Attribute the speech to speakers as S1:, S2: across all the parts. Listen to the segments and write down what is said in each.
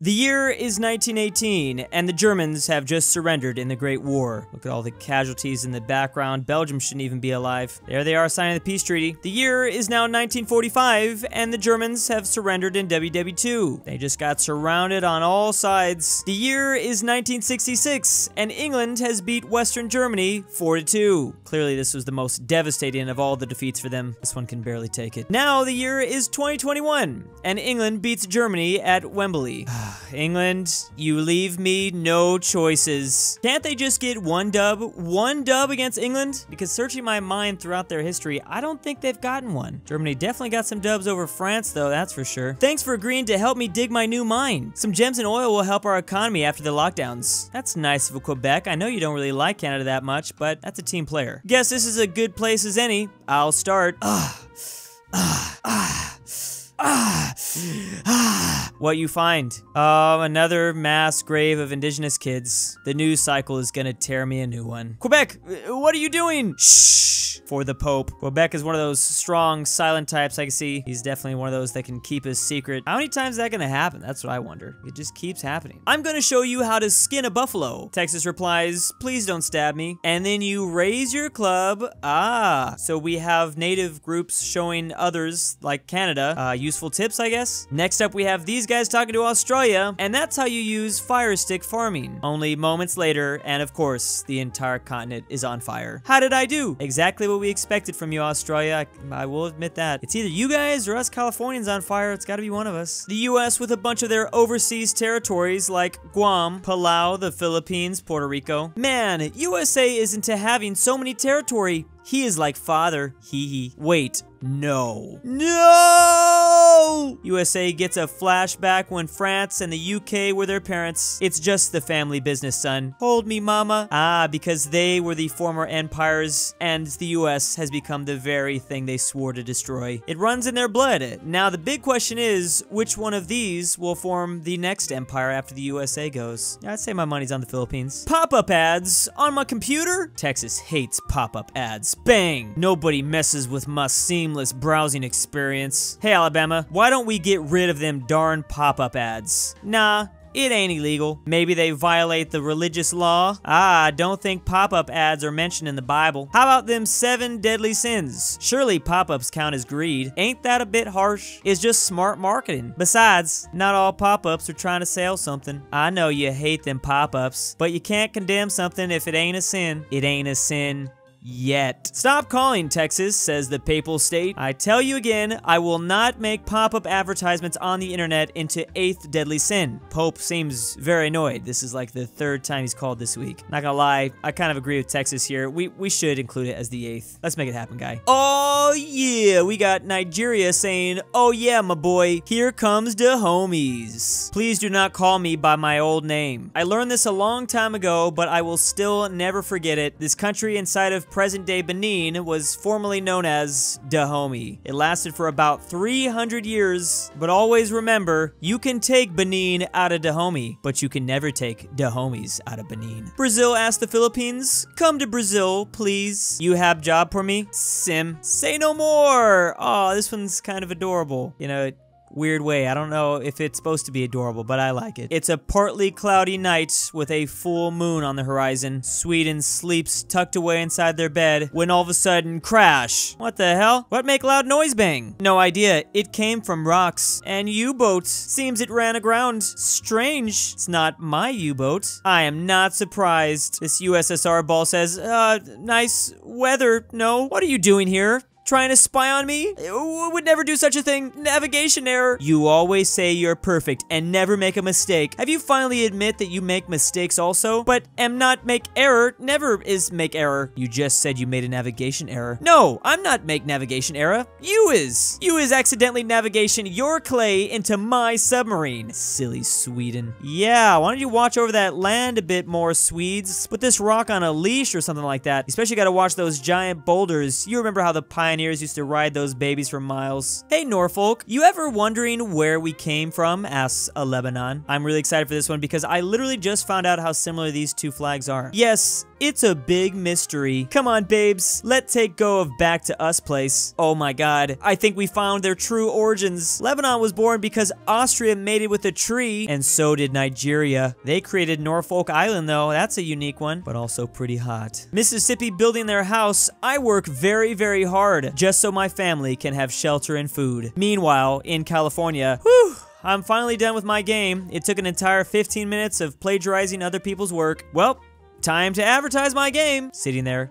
S1: The year is 1918, and the Germans have just surrendered in the Great War. Look at all the casualties in the background. Belgium shouldn't even be alive. There they are signing the peace treaty. The year is now 1945, and the Germans have surrendered in WW2. They just got surrounded on all sides. The year is 1966, and England has beat Western Germany 4-2. Clearly, this was the most devastating of all the defeats for them. This one can barely take it. Now, the year is 2021, and England beats Germany at Wembley. England, you leave me no choices. Can't they just get one dub? One dub against England? Because searching my mind throughout their history, I don't think they've gotten one. Germany definitely got some dubs over France, though, that's for sure. Thanks for agreeing to help me dig my new mine. Some gems and oil will help our economy after the lockdowns. That's nice of Quebec. I know you don't really like Canada that much, but that's a team player. Guess this is a good place as any. I'll start. What you find? Another mass grave of indigenous kids. The news cycle is gonna tear me a new one. Quebec, what are you doing? Shh, for the Pope. Quebec is one of those strong, silent types I can see. He's definitely one of those that can keep his secret. How many times is that gonna happen? That's what I wonder. It just keeps happening. I'm gonna show you how to skin a buffalo. Texas replies, please don't stab me. And then you raise your club. So we have native groups showing others, like Canada, useful tips, I guess. Next up, we have these guys talking to Australia, and that's how you use fire stick farming. Only moments later, and of course, the entire continent is on fire. How did I do? Exactly what we expected from you, Australia. I will admit that. It's either you guys or us Californians on fire. It's gotta be one of us. The US with a bunch of their overseas territories like Guam, Palau, the Philippines, Puerto Rico. Man, USA is into having so many territory. He is like father. Hee. Wait. No. No! USA gets a flashback when France and the UK were their parents. It's just the family business, son. Hold me, mama. Because they were the former empires, and the US has become the very thing they swore to destroy. It runs in their blood. Now, the big question is, which one of these will form the next empire after the USA goes? I'd say my money's on the Philippines. Pop-up ads on my computer? Texas hates pop-up ads. Bang! Nobody messes with my seamless browsing experience. Hey Alabama, why don't we get rid of them darn pop-up ads? Nah, it ain't illegal. Maybe they violate the religious law. Don't think pop-up ads are mentioned in the Bible. How about them 7 deadly sins? Surely pop-ups count as greed. Ain't that a bit harsh? It's just smart marketing. Besides, not all pop-ups are trying to sell something. I know you hate them pop-ups, but you can't condemn something if it ain't a sin. It ain't a sin. Yet. Stop calling, Texas, says the papal state. I tell you again, I will not make pop-up advertisements on the internet into 8th deadly sin. Pope seems very annoyed. This is like the 3rd time he's called this week. Not gonna lie, I kind of agree with Texas here. We should include it as the 8th. Let's make it happen, guy. Oh yeah, we got Nigeria saying, oh yeah, my boy, here comes the homies. Please do not call me by my old name. I learned this a long time ago, but I will still never forget it. This country inside of present-day Benin was formerly known as Dahomey. It lasted for about 300 years, but always remember, you can take Benin out of Dahomey, but you can never take Dahomeys out of Benin. Brazil asked the Philippines, come to Brazil, please. You have job for me? Sim. Say no more. Oh, this one's kind of adorable. You know, weird way. I don't know if it's supposed to be adorable, but I like it. It's a partly cloudy night with a full moon on the horizon. Sweden sleeps tucked away inside their bed when all of a sudden, crash. What the hell? What make loud noise bang? No idea. It came from rocks. An U-boat. Seems it ran aground. Strange. It's not my U-boat. I am not surprised. This USSR ball says, nice weather. No. What are you doing here? Trying to spy on me? Would never do such a thing. Navigation error. You always say you're perfect and never make a mistake. Have you finally admit that you make mistakes also? But am not make error, never is make error. You just said you made a navigation error. No, I'm not make navigation error. You is. You is accidentally navigation your clay into my submarine. Silly Sweden. Yeah, why don't you watch over that land a bit more, Swedes? Put this rock on a leash or something like that. Especially gotta watch those giant boulders. You remember how the pioneers pioneers used to ride those babies for miles. Hey Norfolk, you ever wondering where we came from? Asks a Lebanon. I'm really excited for this one because I literally just found out how similar these two flags are. Yes, it's a big mystery. Come on, babes. Let's take go of Back to Us place. Oh my god. I think we found their true origins. Lebanon was born because Austria mated with a tree, and so did Nigeria. They created Norfolk Island, though. That's a unique one, but also pretty hot. Mississippi building their house. I work very, very hard just so my family can have shelter and food. Meanwhile, in California, whew, I'm finally done with my game. It took an entire 15 minutes of plagiarizing other people's work. Well, time to advertise my game. Sitting there,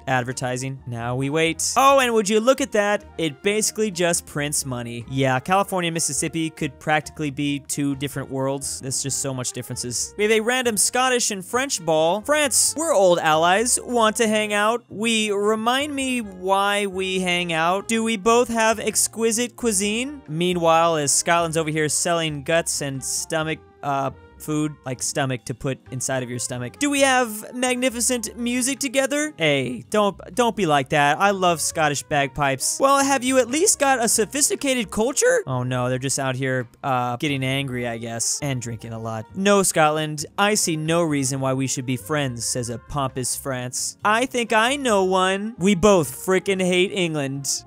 S1: advertising. Now we wait. Oh, and would you look at that? It basically just prints money. Yeah, California and Mississippi could practically be two different worlds. There's just so much differences. We have a random Scottish and French ball. France, we're old allies. Want to hang out? We remind me why we hang out. Do we both have exquisite cuisine? Meanwhile, as Scotland's over here selling guts and stomach, food, like stomach to put inside of your stomach. Do we have magnificent music together? Hey, don't be like that. I love Scottish bagpipes. Well, have you at least got a sophisticated culture? Oh no, they're just out here getting angry, I guess, and drinking a lot. No, Scotland, I see no reason why we should be friends, says a pompous France. I think I know one. We both frickin' hate England.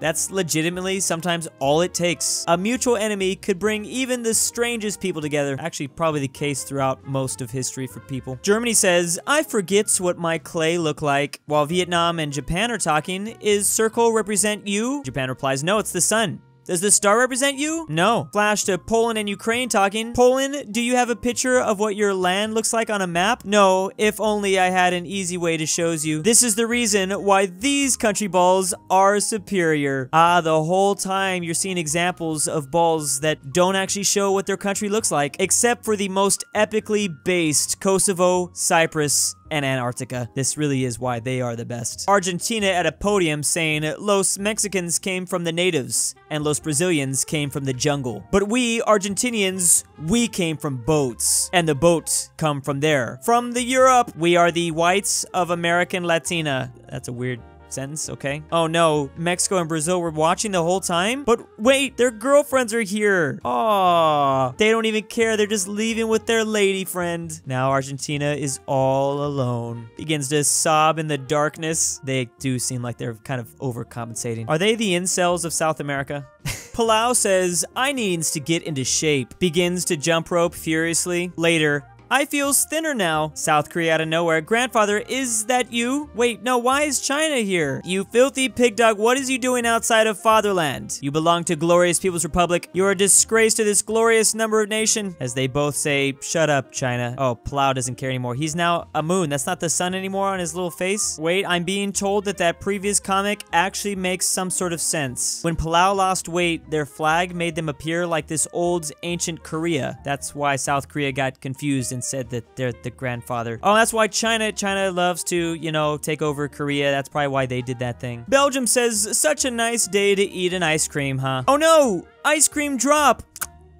S1: That's legitimately sometimes all it takes. A mutual enemy could bring even the strangest people together. Actually, probably the case throughout most of history for people. Germany says, I forgets what my clay look like. While Vietnam and Japan are talking, is circle represent you? Japan replies, no, it's the sun. Does the star represent you? No. Flash to Poland and Ukraine talking. Poland, do you have a picture of what your land looks like on a map? No, if only I had an easy way to show you. This is the reason why these country balls are superior. The whole time you're seeing examples of balls that don't actually show what their country looks like, except for the most epically based Kosovo, Cyprus, and Antarctica. This really is why they are the best. Argentina at a podium saying, Los Mexicans came from the natives, and Los Brazilians came from the jungle. But we, Argentinians, we came from boats, and the boats come from there. From the Europe, we are the whites of American Latina. That's a weird sentence, okay? Oh no, Mexico and Brazil were watching the whole time? But wait, their girlfriends are here. Aww. They don't even care, they're just leaving with their lady friend. Now Argentina is all alone. Begins to sob in the darkness. They do seem like they're kind of overcompensating. Are they the incels of South America? Palau says, I needs to get into shape. Begins to jump rope furiously. Later, I feels thinner now. South Korea out of nowhere. Grandfather, is that you? Wait, no, why is China here? You filthy pig dog, what is you doing outside of fatherland? You belong to glorious People's Republic. You're a disgrace to this glorious number of nation. As they both say, shut up, China. Oh, Palau doesn't care anymore. He's now a moon. That's not the sun anymore on his little face. Wait, I'm being told that that previous comic actually makes some sort of sense. When Palau lost weight, their flag made them appear like this old ancient Korea. That's why South Korea got confused and said that they're the grandfather. Oh, that's why China loves to, you know, take over Korea. That's probably why they did that thing. Belgium says, such a nice day to eat an ice cream, huh? Oh no! Ice cream drop!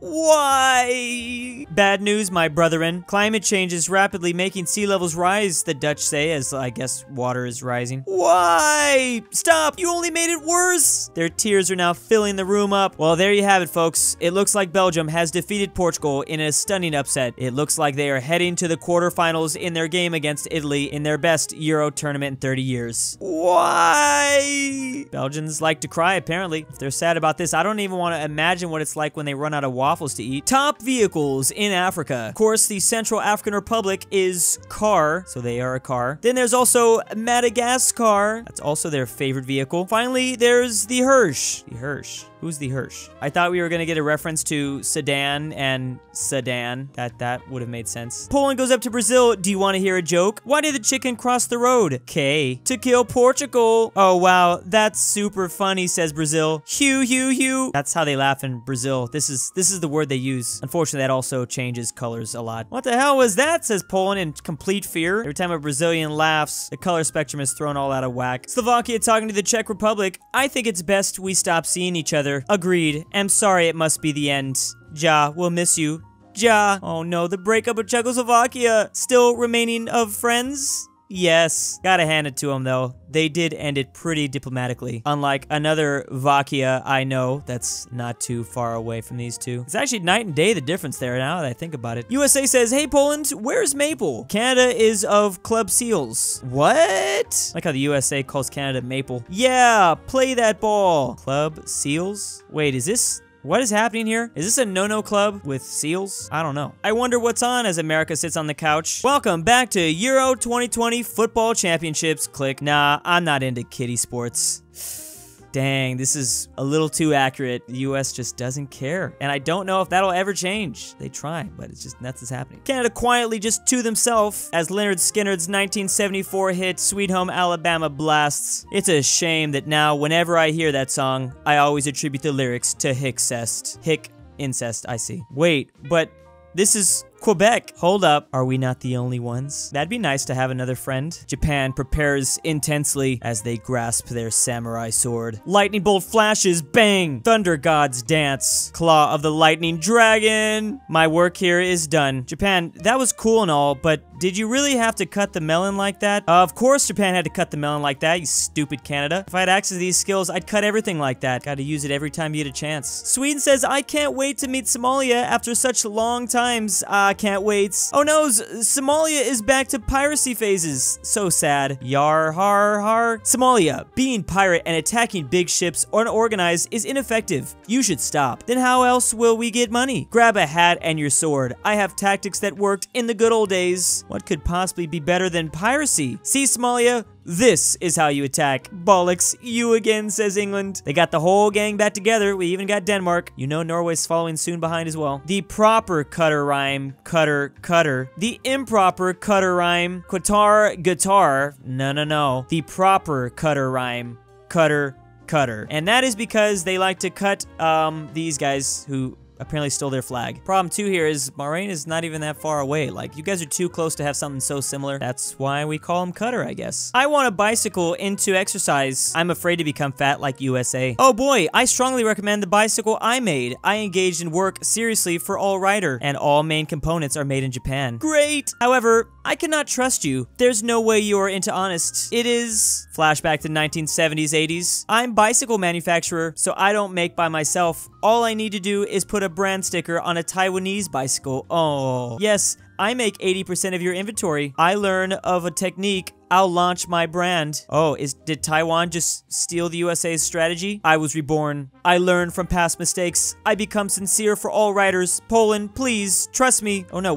S1: Why? Bad news, my brethren. Climate change is rapidly making sea levels rise, the Dutch say, as I guess water is rising. Why? Stop! You only made it worse! Their tears are now filling the room up. Well, there you have it, folks. It looks like Belgium has defeated Portugal in a stunning upset. It looks like they are heading to the quarterfinals in their game against Italy in their best Euro tournament in 30 years. Why? Belgians like to cry, apparently. If they're sad about this, I don't even want to imagine what it's like when they run out of waffles to eat. Top vehicles in Africa. Of course, the Central African Republic is car, so they are a car. Then there's also Madagascar. That's also their favorite vehicle. Finally, there's the Hirsch. The Hirsch. Who's the Hirsch? I thought we were gonna get a reference to sedan and sedan. That would have made sense. Poland goes up to Brazil. Do you want to hear a joke? Why did the chicken cross the road? K. To kill Portugal. Oh wow, that's super funny, says Brazil. Hugh, Hugh, Hugh. That's how they laugh in Brazil. This is the word they use. Unfortunately, that also changes colors a lot. What the hell was that, says Poland in complete fear. Every time a Brazilian laughs, the color spectrum is thrown all out of whack. Slovakia talking to the Czech Republic. I think it's best we stop seeing each other. Agreed. I'm sorry it must be the end. Ja, we'll miss you. Ja. Oh no, the breakup of Czechoslovakia. Still remaining of friends? Yes. Gotta hand it to them, though. They did end it pretty diplomatically. Unlike another Vakia I know that's not too far away from these two. It's actually night and day the difference there now that I think about it. USA says, hey Poland, where's Maple? Canada is of Club Seals. What? Like how the USA calls Canada Maple. Yeah, play that ball. Club Seals? Wait, is this... What is happening here? Is this a no-no club with seals? I don't know. I wonder what's on as America sits on the couch. Welcome back to Euro 2020 Football Championships. Click. Nah, I'm not into kiddie sports. Dang, this is a little too accurate. The US just doesn't care. And I don't know if that'll ever change. They try, but it's just nothing's happening. Canada quietly just to themselves as Leonard Skinner's 1974 hit Sweet Home Alabama blasts. It's a shame that now whenever I hear that song, I always attribute the lyrics to Hickcest. Hick incest, I see. Wait, but this is Quebec. Hold up. Are we not the only ones? That'd be nice to have another friend. Japan prepares intensely as they grasp their samurai sword. Lightning bolt flashes. Bang. Thunder gods dance. Claw of the lightning dragon. My work here is done. Japan, that was cool and all, but did you really have to cut the melon like that? Of course Japan had to cut the melon like that, you stupid Canada. If I had access to these skills, I'd cut everything like that. Gotta use it every time you get a chance. Sweden says, I can't wait to meet Somalia after such long times. Can't wait. Oh no, Somalia is back to piracy phases. So sad. Yar har har. Somalia, being pirate and attacking big ships unorganized is ineffective. You should stop. Then how else will we get money? Grab a hat and your sword. I have tactics that worked in the good old days. What could possibly be better than piracy? See, Somalia? This is how you attack. Bollocks, you again, says England. They got the whole gang back together. We even got Denmark. You know Norway's following soon behind as well. The proper cutter rhyme, cutter, cutter. The improper cutter rhyme, Qatar, guitar. No. The proper cutter rhyme, cutter, cutter. And that is because they like to cut these guys who apparently stole their flag. Problem 2 here is Bahrain is not even that far away. Like, you guys are too close to have something so similar. That's why we call him Cutter, I guess. I want a bicycle into exercise. I'm afraid to become fat like USA. Oh boy, I strongly recommend the bicycle I made. I engaged in work seriously for all rider, and all main components are made in Japan. Great! However, I cannot trust you. There's no way you are into honest. It is... Flashback to 1970s, 80s. I'm bicycle manufacturer, so I don't make by myself. All I need to do is put a brand sticker on a Taiwanese bicycle. Oh. Yes, I make 80% of your inventory. I learn of a technique. I'll launch my brand. Oh, did Taiwan just steal the USA's strategy? I was reborn. I learn from past mistakes. I become sincere for all riders. Poland, please, trust me. Oh no,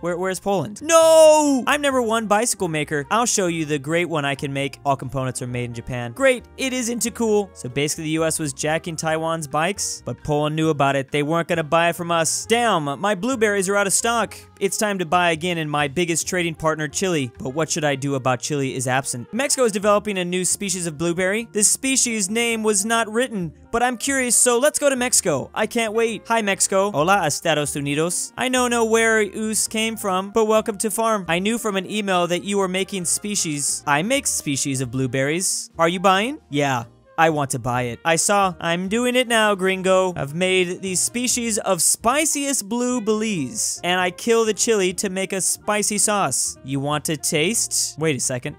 S1: where's Poland? No! I'm #1 bicycle maker. I'll show you the great one I can make. All components are made in Japan. Great, it isn't too cool. So basically the US was jacking Taiwan's bikes, but Poland knew about it. They weren't gonna buy it from us. Damn, my blueberries are out of stock. It's time to buy again in my biggest trading partner, Chile. But what should I do about Chile is absent. Mexico is developing a new species of blueberry. This species name was not written, but I'm curious, so let's go to Mexico. I can't wait. Hi, Mexico. Hola, Estados Unidos. I don't know where us came from, but welcome to farm. I knew from an email that you were making species. I make species of blueberries. Are you buying? Yeah. I want to buy it. I'm doing it now, gringo. I've made these species of spiciest blue Belize, and I kill the chili to make a spicy sauce. You want to taste? Wait a second.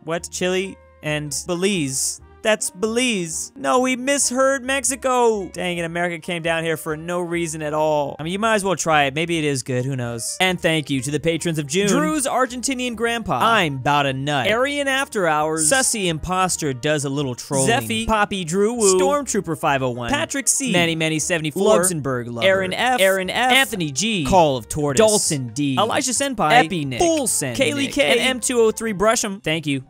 S1: What? Chili and Belize? That's Belize. No, we misheard Mexico. Dang it, America came down here for no reason at all. I mean, you might as well try it. Maybe it is good, who knows. And thank you to the patrons of June. Drew's Argentinian Grandpa. I'm Bout a Nut. AryanAfterHours. Sussy Imposter does a little trolling. Zeffi. Poppy Drew Woo. Stormtrooper 501. Patrick C. Manny 74. LuxembourgLover. Aaron F. Anthony G. Call of Tortoise. Dalton D. Elijah Senpai. EpiNick. Full Send. Kaylee K. And M203 BrushEm. Thank you.